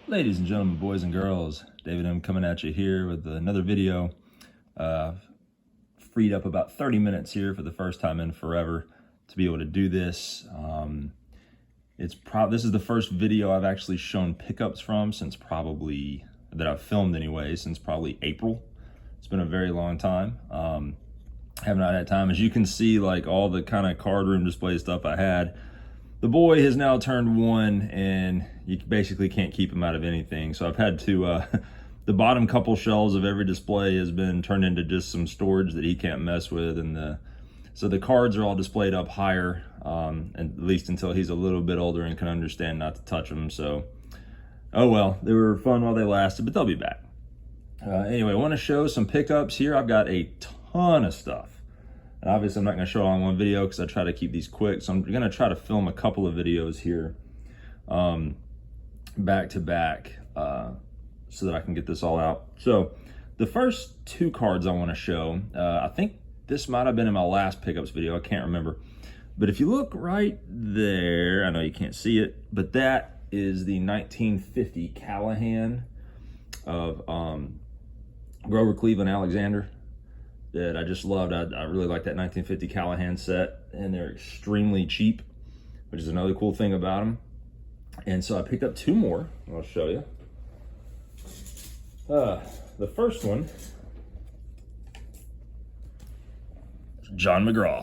Ladies and gentlemen, boys and girls, David M coming at you here with another video. Freed up about 30 minutes here for the first time in forever to be able to do this. This is the first video I've actually shown pickups from since probably, that I've filmed anyway, since probably April. It's been a very long time. Have not had time. As you can see, like all the kind of card room display stuff I had, the boy has now turned 1 and you basically can't keep him out of anything. So I've had to, the bottom couple shelves of every display has been turned into just some storage that he can't mess with. And so the cards are all displayed up higher, and at least until he's a little bit older and can understand not to touch them. So, oh well, they were fun while they lasted, but they'll be back. Anyway, I want to show some pickups here. I've got a ton of stuff. And obviously, I'm not going to show it all in one video because I try to keep these quick. So I'm going to try to film a couple of videos here back to back so that I can get this all out. So the first 2 cards I want to show, I think this might have been in my last pickups video. I can't remember. But if you look right there, I know you can't see it, but that is the 1950 Callahan of Grover Cleveland Alexander that I just loved. I really like that 1950 Callahan set, and they're extremely cheap, which is another cool thing about them. And so I picked up 2 more. I'll show you. The first one, John McGraw.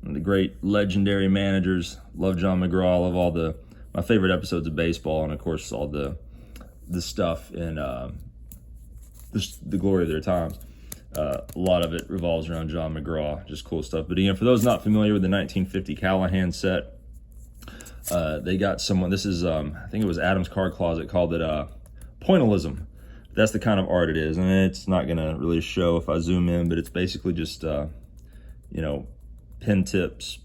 One of the great legendary managers. Love John McGraw. Love all my favorite episodes of baseball, and of course all the stuff in the glory of their times. A lot of it revolves around John McGraw, just cool stuff. But again, for those not familiar with the 1950 Callahan set, they got someone, this is, I think it was Adam's Card Closet, called it pointillism. That's the kind of art it is. And it's not going to really show if I zoom in, but it's basically just, you know, pen tips,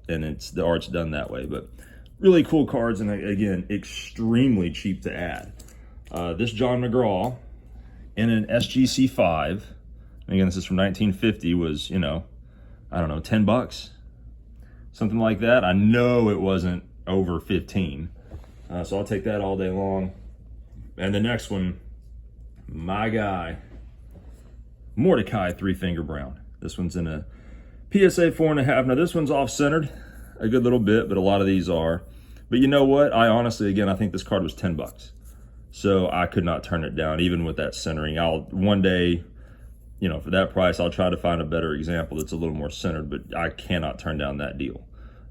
and the art's done that way. But really cool cards, and again, extremely cheap to add. This John McGraw in an SGC 5, again, this is from 1950, was, you know, I don't know, 10 bucks, something like that. I know it wasn't over 15, so I'll take that all day long. And the next one, my guy, Mordecai 3-Finger Brown. This one's in a PSA 4.5. Now this one's off-centered a good little bit, but a lot of these are. But you know what? I honestly, again, I think this card was 10 bucks. So I could not turn it down, even with that centering. One day, you know, for that price, I'll try to find a better example that's a little more centered, but I cannot turn down that deal.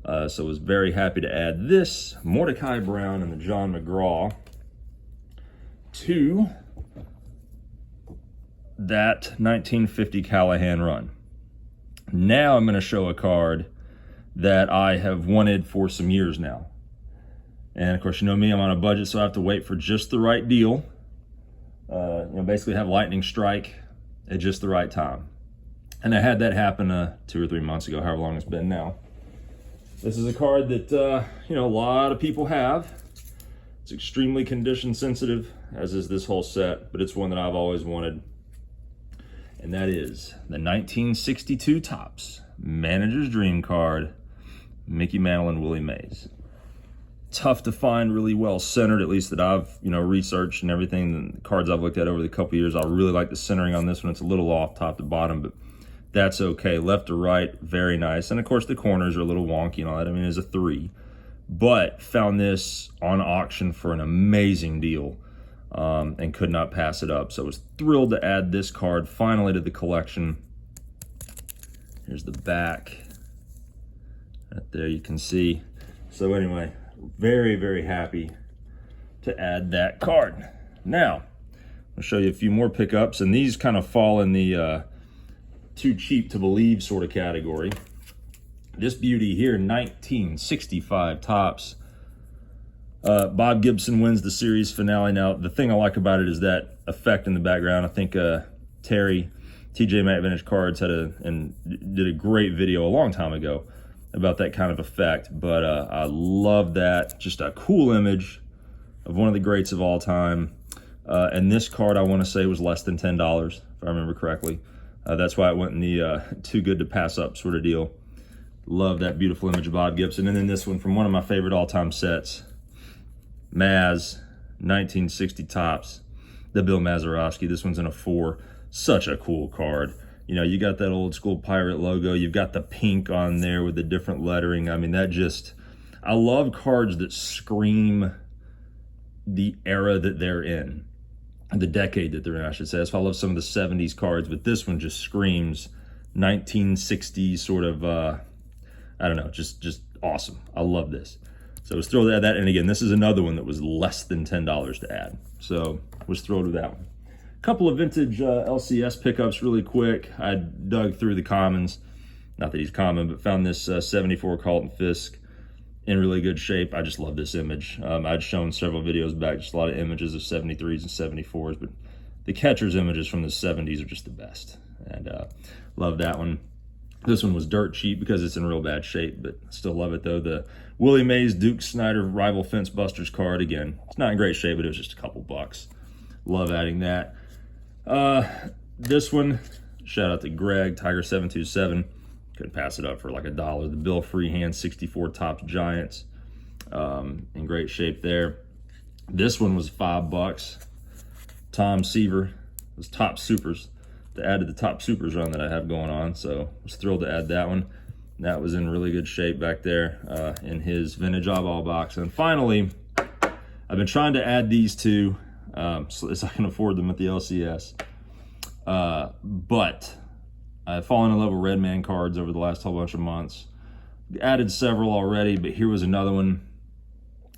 So I was very happy to add this Mordecai Brown and the John McGraw to that 1950 Callahan run. Now I'm going to show a card that I have wanted for some years now. And of course, you know me, I'm on a budget, so I have to wait for just the right deal. You know, basically have lightning strike at just the right time. And I had that happen 2 or 3 months ago, however long it's been now. This is a card that, you know, a lot of people have. It's extremely condition sensitive, as is this whole set, but it's one that I've always wanted. And that is the 1962 Topps Manager's Dream card, Mickey Mantle and Willie Mays. Tough to find really well centered, at least that I've, you know, researched and everything. The cards I've looked at over the couple years, I really like the centering on this one. It's a little off top to bottom, but that's okay. Left to right, very nice. And of course the corners are a little wonky and all that. I mean, it's a 3, but found this on auction for an amazing deal, and could not pass it up. So I was thrilled to add this card finally to the collection. Here's the back. Right there you can see. So anyway, very, very happy to add that card. Now, I'll show you a few more pickups, and these kind of fall in the too cheap to believe sort of category. This beauty here, 1965 Topps. Bob Gibson wins the series finale. Now, the thing I like about it is that effect in the background. I think TJ Matt Vintage Cards did a great video a long time ago about that kind of effect, but I love that. Just a cool image of one of the greats of all time. And this card, I want to say, was less than $10, if I remember correctly. That's why it went in the too good to pass up sort of deal. Love that beautiful image of Bob Gibson. And then this one from one of my favorite all-time sets, Maz, 1960 Topps, the Bill Mazeroski. This one's in a 4. Such a cool card. You know, you got that old school pirate logo. You've got the pink on there with the different lettering. I mean, that just, I love cards that scream the era that they're in, the decade that they're in, I should say. That's why I love some of the 70s cards, but this one just screams 1960s sort of, I don't know, just awesome. I love this. So I was thrilled to add that. And again, this is another one that was less than $10 to add. So I was thrilled with that one. A couple of vintage LCS pickups really quick. I dug through the commons. Not that he's common, but found this 74 Carlton Fisk in really good shape. I just love this image. I'd shown several videos back, just a lot of images of 73s and 74s, but the catcher's images from the 70s are just the best. And love that one. This one was dirt cheap because it's in real bad shape, but still love it though. The Willie Mays Duke Snyder Rival Fence Busters card. Again, it's not in great shape, but it was just a couple bucks. Love adding that. This one, shout out to Greg, Tiger727. Couldn't pass it up for like $1. The Bill Freehand 64 Topps Giants, in great shape there. This one was $5. Tom Seaver, those Top Supers, to add to the Top Supers run that I have going on. So I was thrilled to add that one. That was in really good shape back there in his vintage oddball box. And finally, I've been trying to add these two so as I can afford them at the LCS. But I've fallen in love with Redman cards over the last whole bunch of months. Added several already, but here was another one.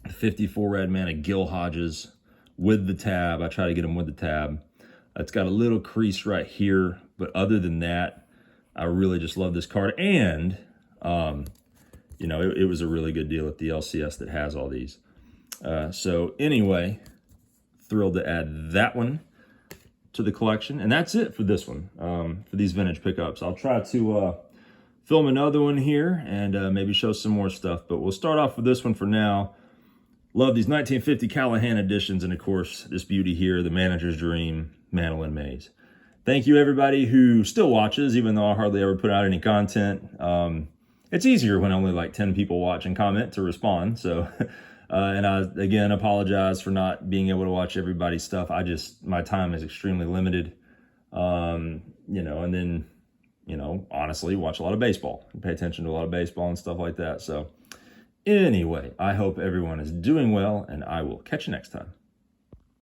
54 Redman of Gil Hodges with the tab. I try to get him with the tab. It's got a little crease right here, but other than that, I really just love this card. And, you know, it was a really good deal at the LCS that has all these. So anyway, thrilled to add that one to the collection. And that's it for this one, for these vintage pickups. I'll try to film another one here and maybe show some more stuff, but we'll start off with this one for now. Love these 1950 Callahan editions, and of course, this beauty here, the Manager's Dream, Mantle and Mays. Thank you everybody who still watches, even though I hardly ever put out any content. It's easier when only like 10 people watch and comment to respond. So, and I, again, apologize for not being able to watch everybody's stuff. My time is extremely limited. You know, and then, you know, honestly, watch a lot of baseball and pay attention to a lot of baseball and stuff like that. So anyway, I hope everyone is doing well, and I will catch you next time.